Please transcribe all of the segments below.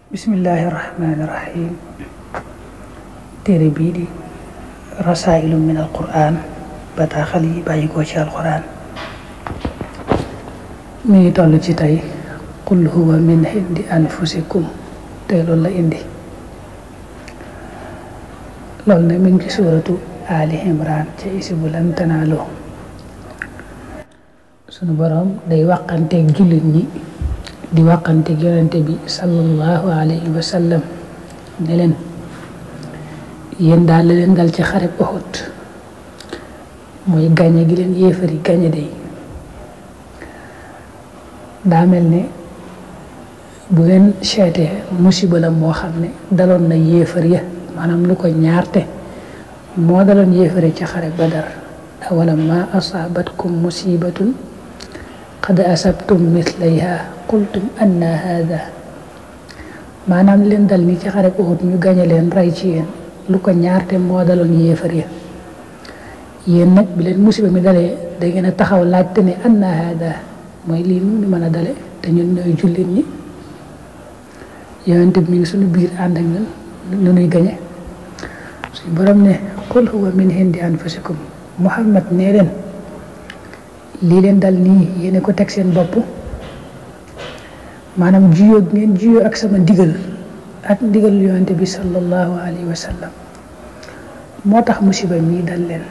Bismillahirrahmanirrahim. Téere bii di rasailu min alquran bataaxal yi bàyyi ko ci alquran mi ngi toll ci tey qul huwa min indi anfusikum tey loolu la indi loolu nag mi ngi ci suuratu Ali Imran ci isibu lan tanaalu sunu boroom day wàqanteeg jullit ñi di wàqanteeg yonente bi sallallahu alayhi wa sallam ne leen yéen daal la leen dal ci xareb Uhud mooy gañe gi leen yéefari gañe day daa mel ne bu ngeen seetee musiba la moo xam ne daloon na yéefar ya maanaam lu ko ñaarte moo daloon yéefari ci xare Badar awalam ma asaabatkum musibatun qad asabtum mislayha qultum anna hada maanaam leen dal ni ci xare Uhud ñu gañe leen rey ci yéen lu ko ñaarte moo daloon yéefar ya yéen nag bi leen musiba mi dalee da ngeen a taxaw laajte ne anna hada mooy lii nu mën a dale te ñun ñooy jullit ñi yonent bi mi ngi suñu biir ànd ak ñun nu nuy gañe suñu borom ne qul huwa min indi anfusikum Muhammad nee leen lii leen dal nii yéene ko teg seen bopp maanaam juyoo ngeen juyoo ak sama ndigal ak ndigal yonente bi sallallahu alayhi wa sallam moo tax musiba mii dal leen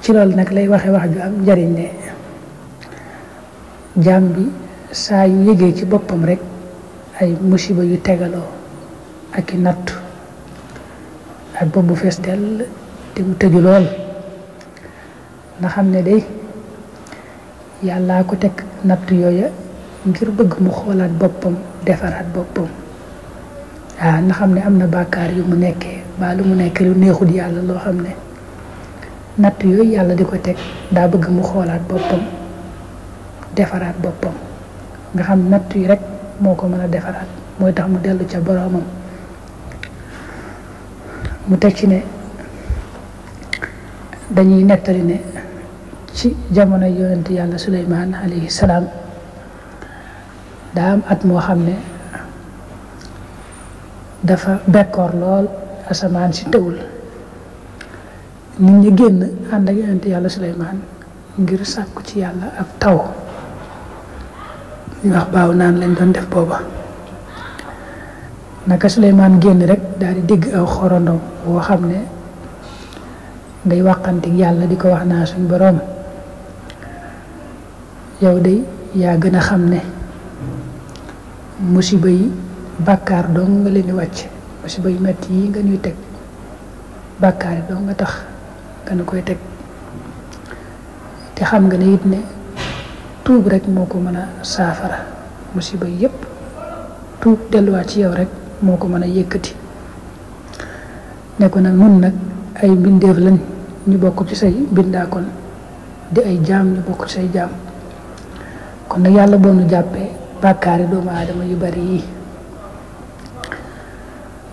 ci loolu nag lay waxe wax ju am njariñ ne jaam bi saa yu yëgee ci boppam rek ay musiba yu tegaloo ak i nattu ak bopp bu fees dell te mu tëju lool na xam ne day yàllaa ko teg nattu yooya ngir bëgg mu xoolaat boppam defaraat boppam na xam ne am na bàkkaar yu mu nekkee ba lu mu nekkee lu neexul yàlla loo xam ne natt yooyu yàlla di ko teg daa bëgg mu xoolaat boppam defaraat boppam nga xam natt yi rek moo ko mën a defaraat mooy tax mu dellu ca boroomam mu teg ci ne dañuy nettali ne ci jamono yonent yàlla Suleymaan alayhi salaam daa am at moo xam ne dafa bekkoor lool asamaan si tëwul nit ñi génn ànd ak yonent yàlla Suleymaan ngir sàkku ci yàlla ab taw ñu wax baaw naan lañ doon def booba naka Suleymaan génn rek daal di dégg aw xorondom boo xam ne day wàqanti yàlla di ko wax naa suñ boroom yow de yaa gën a xam ne musiba yi bàkkaar dong nga leen di wàcc musiba yu metti yi nga ñuy teg bàkkaar yi dong nga tax nga nu koy teg te xam nga ne it ne tuub rek moo ko mën a saafara musiba yi yépp tuub delluwaat ci yow rek moo ko mën a yëkkati ne ko nag nun nag ay mbindeef lañ ñu bokk ci say bindaakoon di ay jaam ñu bokk ci say jaam kon nag yàlla boo nu jàppee bàkkaari doomu aadama yu bari yi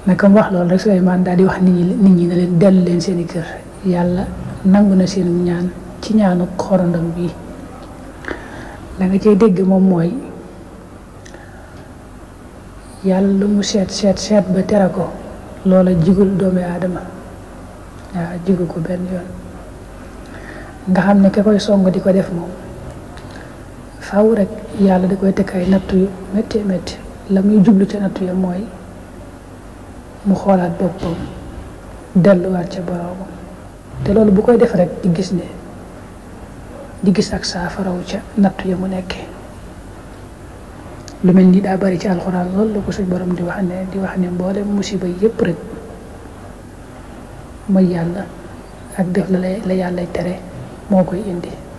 naka mu wax loolu rek Suleymaan daal di wax nit ñi ne leen dellu leen seeni kër yàlla nangu na seen ñaan ci ñaanu xorondam bii la nga cay dégg moom mooy yàlla lu mu seet ba tere ko loola jigul doomu aadama waaw jigu ko benn yoon nga xam ne ka koy song di ko def moom faw rek yàlla da koy teg ay nattu yu métti métti la muy jublu ca nattu ya mooy mu xoolaat boppam delluwaat ca boroomam te loolu bu koy def rek di gis ak saafaraw ca nattu ya mu nekkee lu mel ni daa bari ci alxuraan loolu la ko suñ borom di wax ne mboolem musiba yépp rek mooy yàlla ak def la yàllay tere moo koy indi